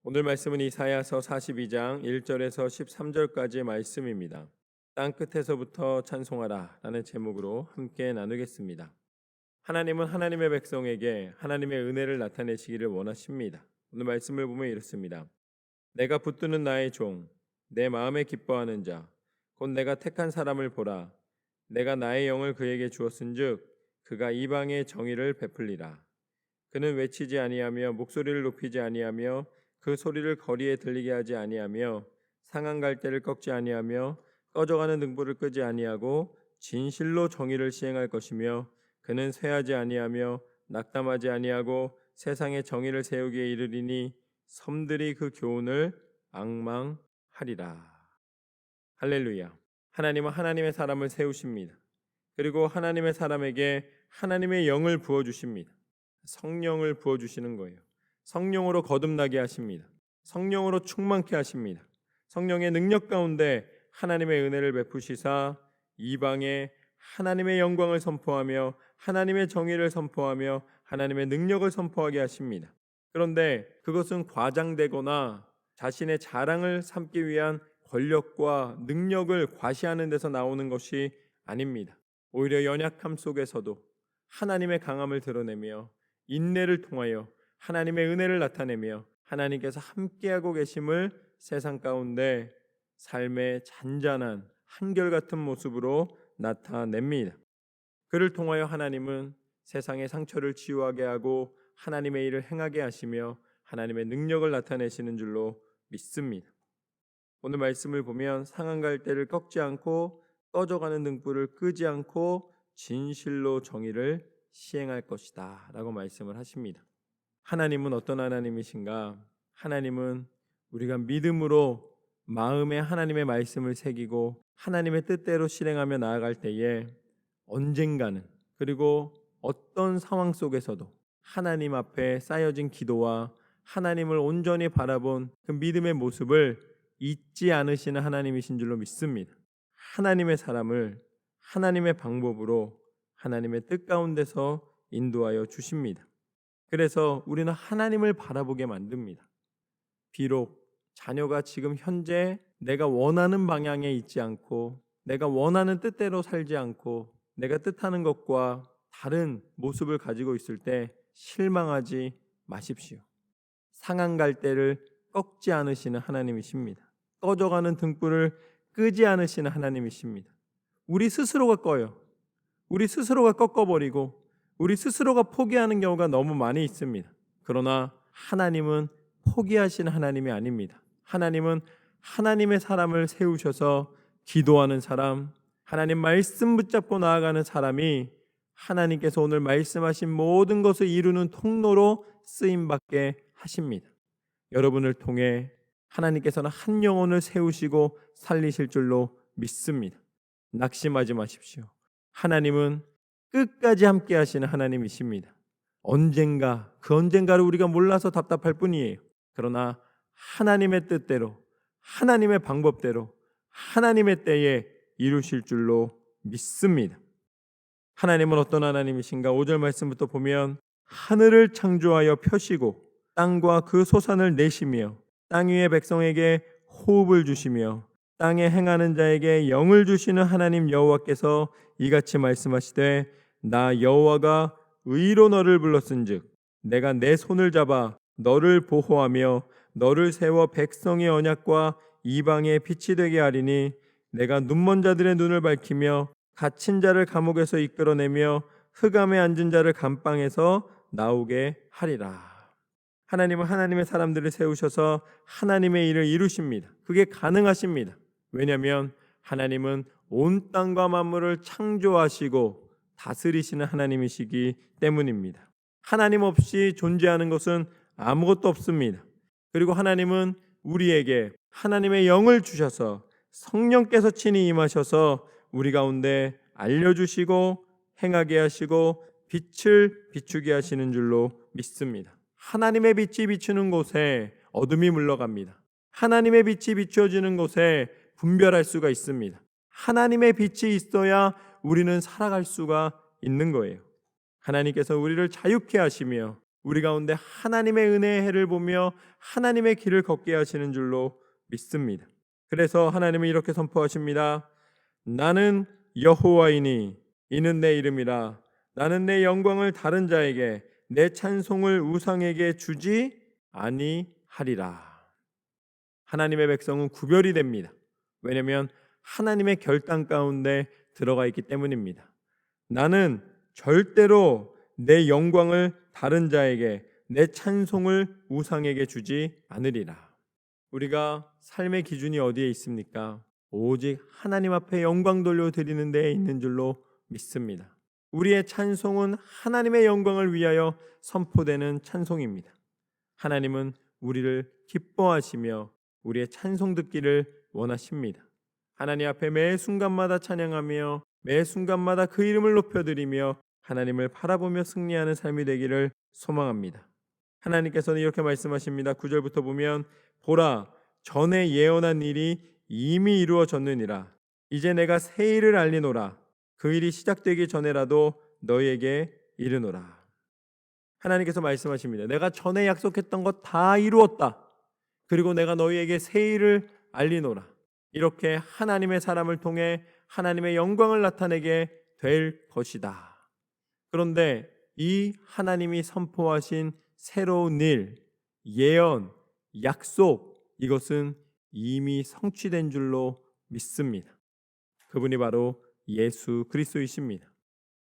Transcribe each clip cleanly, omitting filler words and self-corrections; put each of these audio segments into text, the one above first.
오늘 말씀은 이사야서 42장 1절에서 13절까지의 말씀입니다. 땅 끝에서부터 찬송하라 라는 제목으로 함께 나누겠습니다. 하나님은 하나님의 백성에게 하나님의 은혜를 나타내시기를 원하십니다. 오늘 말씀을 보면 이렇습니다. 내가 붙드는 나의 종, 내 마음에 기뻐하는 자, 곧 내가 택한 사람을 보라. 내가 나의 영을 그에게 주었은즉 그가 이방의 정의를 베풀리라. 그는 외치지 아니하며 목소리를 높이지 아니하며 그 소리를 거리에 들리게 하지 아니하며 상한 갈대를 꺾지 아니하며 꺼져가는 등불을 끄지 아니하고 진실로 정의를 시행할 것이며 그는 쇠하지 아니하며 낙담하지 아니하고 세상에 정의를 세우기에 이르리니 섬들이 그 교훈을 앙망하리라. 할렐루야. 하나님은 하나님의 사람을 세우십니다. 그리고 하나님의 사람에게 하나님의 영을 부어주십니다. 성령을 부어주시는 거예요. 성령으로 거듭나게 하십니다. 성령으로 충만케 하십니다. 성령의 능력 가운데 하나님의 은혜를 베푸시사 이방에 하나님의 영광을 선포하며 하나님의 정의를 선포하며 하나님의 능력을 선포하게 하십니다. 그런데 그것은 과장되거나 자신의 자랑을 삼기 위한 권력과 능력을 과시하는 데서 나오는 것이 아닙니다. 오히려 연약함 속에서도 하나님의 강함을 드러내며 인내를 통하여 하나님의 은혜를 나타내며 하나님께서 함께하고 계심을 세상 가운데 삶의 잔잔한 한결같은 모습으로 나타냅니다. 그를 통하여 하나님은 세상의 상처를 치유하게 하고 하나님의 일을 행하게 하시며 하나님의 능력을 나타내시는 줄로 믿습니다. 오늘 말씀을 보면 상한 갈대를 꺾지 않고 꺼져가는 등불을 끄지 않고 진실로 정의를 시행할 것이다 라고 말씀을 하십니다. 하나님은 어떤 하나님이신가? 하나님은 우리가 믿음으로 마음에 하나님의 말씀을 새기고 하나님의 뜻대로 실행하며 나아갈 때에 언젠가는, 그리고 어떤 상황 속에서도 하나님 앞에 쌓여진 기도와 하나님을 온전히 바라본 그 믿음의 모습을 잊지 않으시는 하나님이신 줄로 믿습니다. 하나님의 사람을 하나님의 방법으로 하나님의 뜻 가운데서 인도하여 주십니다. 그래서 우리는 하나님을 바라보게 만듭니다. 비록 자녀가 지금 현재 내가 원하는 방향에 있지 않고 내가 원하는 뜻대로 살지 않고 내가 뜻하는 것과 다른 모습을 가지고 있을 때 실망하지 마십시오. 상한 갈대를 꺾지 않으시는 하나님이십니다. 꺼져가는 등불을 끄지 않으시는 하나님이십니다. 우리 스스로가 꺼요. 우리 스스로가 꺾어버리고 우리 스스로가 포기하는 경우가 너무 많이 있습니다. 그러나 하나님은 포기하시는 하나님이 아닙니다. 하나님은 하나님의 사람을 세우셔서 기도하는 사람, 하나님 말씀 붙잡고 나아가는 사람이 하나님께서 오늘 말씀하신 모든 것을 이루는 통로로 쓰임받게 하십니다. 여러분을 통해 하나님께서는 한 영혼을 세우시고 살리실 줄로 믿습니다. 낙심하지 마십시오. 하나님은 끝까지 함께 하시는 하나님이십니다. 언젠가, 그 언젠가를 우리가 몰라서 답답할 뿐이에요. 그러나 하나님의 뜻대로, 하나님의 방법대로, 하나님의 때에 이루실 줄로 믿습니다. 하나님은 어떤 하나님이신가? 5절 말씀부터 보면 하늘을 창조하여 펴시고 땅과 그 소산을 내시며 땅 위의 백성에게 호흡을 주시며 땅에 행하는 자에게 영을 주시는 하나님 여호와께서 이같이 말씀하시되 나 여호와가 의로 너를 불렀은즉 내가 내 손을 잡아 너를 보호하며 너를 세워 백성의 언약과 이방의 빛이 되게 하리니 내가 눈먼 자들의 눈을 밝히며 갇힌 자를 감옥에서 이끌어내며 흑암에 앉은 자를 감방에서 나오게 하리라. 하나님은 하나님의 사람들을 세우셔서 하나님의 일을 이루십니다. 그게 가능하십니다. 왜냐하면 하나님은 온 땅과 만물을 창조하시고 다스리시는 하나님이시기 때문입니다. 하나님 없이 존재하는 것은 아무것도 없습니다. 그리고 하나님은 우리에게 하나님의 영을 주셔서 성령께서 친히 임하셔서 우리 가운데 알려주시고 행하게 하시고 빛을 비추게 하시는 줄로 믿습니다. 하나님의 빛이 비추는 곳에 어둠이 물러갑니다. 하나님의 빛이 비춰지는 곳에 분별할 수가 있습니다. 하나님의 빛이 있어야 우리는 살아갈 수가 있는 거예요. 하나님께서 우리를 자유케 하시며 우리 가운데 하나님의 은혜의 해를 보며 하나님의 길을 걷게 하시는 줄로 믿습니다. 그래서 하나님은 이렇게 선포하십니다. 나는 여호와이니 이는 내 이름이라. 나는 내 영광을 다른 자에게, 내 찬송을 우상에게 주지 아니하리라. 하나님의 백성은 구별이 됩니다. 왜냐하면 하나님의 결단 가운데 들어가 있기 때문입니다. 나는 절대로 내 영광을 다른 자에게, 내 찬송을 우상에게 주지 않으리라. 우리가 삶의 기준이 어디에 있습니까? 오직 하나님 앞에 영광 돌려드리는 데에 있는 줄로 믿습니다. 우리의 찬송은 하나님의 영광을 위하여 선포되는 찬송입니다. 하나님은 우리를 기뻐하시며 우리의 찬송 듣기를 원하십니다. 하나님 앞에 매 순간마다 찬양하며 매 순간마다 그 이름을 높여드리며 하나님을 바라보며 승리하는 삶이 되기를 소망합니다. 하나님께서는 이렇게 말씀하십니다. 9절부터 보면 보라, 전에 예언한 일이 이미 이루어졌느니라. 이제 내가 새 일을 알리노라. 그 일이 시작되기 전에라도 너희에게 이르노라. 하나님께서 말씀하십니다. 내가 전에 약속했던 것 다 이루었다. 그리고 내가 너희에게 새 일을 알리노라. 이렇게 하나님의 사람을 통해 하나님의 영광을 나타내게 될 것이다. 그런데 이 하나님이 선포하신 새로운 일, 예언, 약속, 이것은 이미 성취된 줄로 믿습니다. 그분이 바로 예수 그리스도이십니다.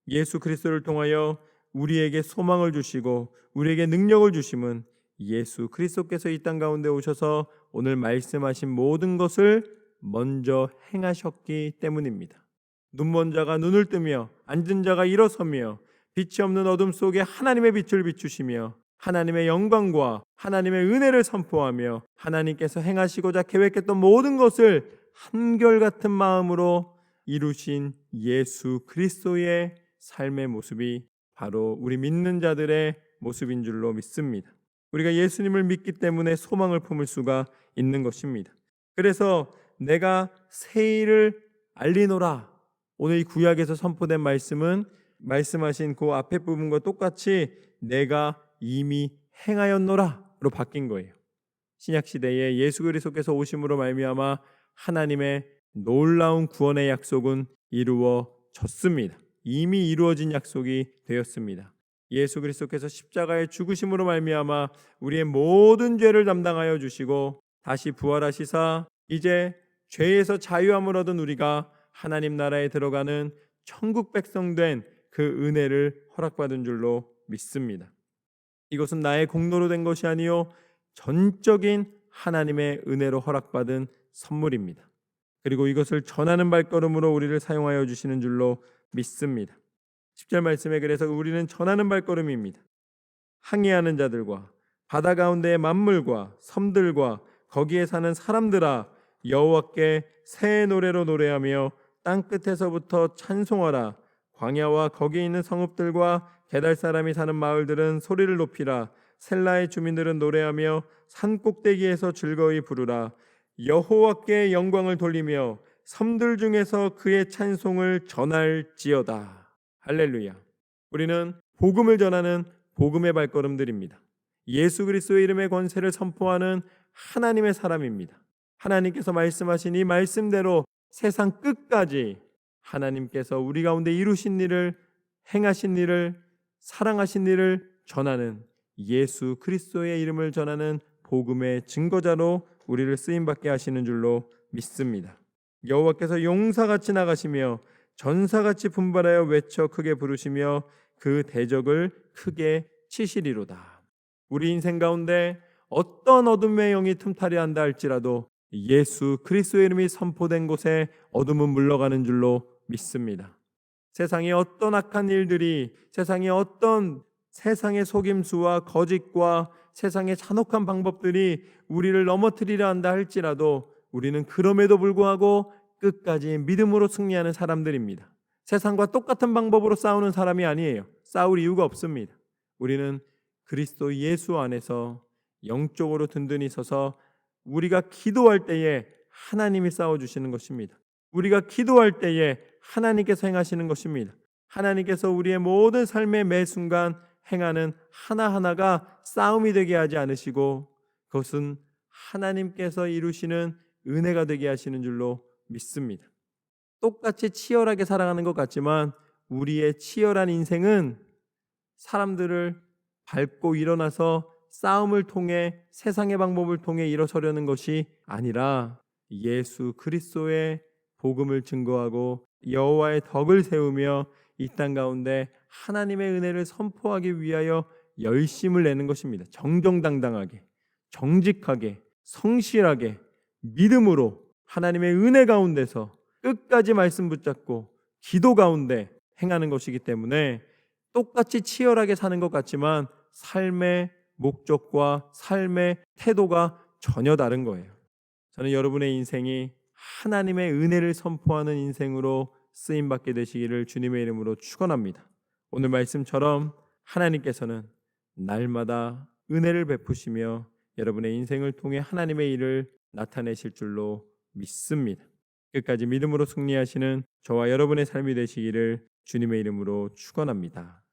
예수 그리스도를 통하여 우리에게 소망을 주시고 우리에게 능력을 주심은 예수 그리스도께서 이 땅 가운데 오셔서 오늘 말씀하신 모든 것을 먼저 행하셨기 때문입니다. 눈먼 자가 눈을 뜨며 앉은 자가 일어서며 빛이 없는 어둠 속에 하나님의 빛을 비추시며 하나님의 영광과 하나님의 은혜를 선포하며 하나님께서 행하시고자 계획했던 모든 것을 한결같은 마음으로 이루신 예수 그리스도의 삶의 모습이 바로 우리 믿는 자들의 모습인 줄로 믿습니다. 우리가 예수님을 믿기 때문에 소망을 품을 수가 있는 것입니다. 그래서 내가 새 일을 알리노라. 오늘 이 구약에서 선포된 말씀은 말씀하신 그 앞에 부분과 똑같이 내가 이미 행하였노라로 바뀐 거예요. 신약 시대에 예수 그리스도께서 오심으로 말미암아 하나님의 놀라운 구원의 약속은 이루어졌습니다. 이미 이루어진 약속이 되었습니다. 예수 그리스도께서 십자가의 죽으심으로 말미암아 우리의 모든 죄를 담당하여 주시고 다시 부활하시사 이제 죄에서 자유함을 얻은 우리가 하나님 나라에 들어가는 천국 백성 된 그 은혜를 허락받은 줄로 믿습니다. 이것은 나의 공로로 된 것이 아니요 전적인 하나님의 은혜로 허락받은 선물입니다. 그리고 이것을 전하는 발걸음으로 우리를 사용하여 주시는 줄로 믿습니다. 10절 말씀에 그래서 우리는 전하는 발걸음입니다. 항해하는 자들과 바다 가운데의 만물과 섬들과 거기에 사는 사람들아 여호와께 새 노래로 노래하며 땅 끝에서부터 찬송하라. 광야와 거기 있는 성읍들과 게달 사람이 사는 마을들은 소리를 높이라. 셀라의 주민들은 노래하며 산 꼭대기에서 즐거이 부르라. 여호와께 영광을 돌리며 섬들 중에서 그의 찬송을 전할지어다. 할렐루야. 우리는 복음을 전하는 복음의 발걸음들입니다. 예수 그리스도의 이름의 권세를 선포하는 하나님의 사람입니다. 하나님께서 말씀하신 이 말씀대로 세상 끝까지 하나님께서 우리 가운데 이루신 일을, 행하신 일을, 사랑하신 일을 전하는 예수 그리스도의 이름을 전하는 복음의 증거자로 우리를 쓰임받게 하시는 줄로 믿습니다. 여호와께서 용사같이 나가시며 전사같이 분발하여 외쳐 크게 부르시며 그 대적을 크게 치시리로다. 우리 인생 가운데 어떤 어둠의 영이 틈타려 한다 할지라도 예수 그리스도의 이름이 선포된 곳에 어둠은 물러가는 줄로 믿습니다. 세상의 어떤 악한 일들이, 세상의 어떤 세상의 속임수와 거짓과 세상의 잔혹한 방법들이 우리를 넘어뜨리려 한다 할지라도 우리는 그럼에도 불구하고 끝까지 믿음으로 승리하는 사람들입니다. 세상과 똑같은 방법으로 싸우는 사람이 아니에요. 싸울 이유가 없습니다. 우리는 그리스도 예수 안에서 영적으로 든든히 서서 우리가 기도할 때에 하나님이 싸워주시는 것입니다. 우리가 기도할 때에 하나님께서 행하시는 것입니다. 하나님께서 우리의 모든 삶의 매 순간 행하는 하나하나가 싸움이 되게 하지 않으시고 그것은 하나님께서 이루시는 은혜가 되게 하시는 줄로 믿습니다. 똑같이 치열하게 살아가는 것 같지만 우리의 치열한 인생은 사람들을 밟고 일어나서 싸움을 통해 세상의 방법을 통해 일어서려는 것이 아니라 예수 그리스도의 복음을 증거하고 여호와의 덕을 세우며 이 땅 가운데 하나님의 은혜를 선포하기 위하여 열심을 내는 것입니다. 정정당당하게, 정직하게, 성실하게, 믿음으로 하나님의 은혜 가운데서 끝까지 말씀 붙잡고 기도 가운데 행하는 것이기 때문에 똑같이 치열하게 사는 것 같지만 삶의 목적과 삶의 태도가 전혀 다른 거예요. 저는 여러분의 인생이 하나님의 은혜를 선포하는 인생으로 쓰임받게 되시기를 주님의 이름으로 축원합니다. 오늘 말씀처럼 하나님께서는 날마다 은혜를 베푸시며 여러분의 인생을 통해 하나님의 일을 나타내실 줄로 믿습니다. 끝까지 믿음으로 승리하시는 저와 여러분의 삶이 되시기를 주님의 이름으로 축원합니다.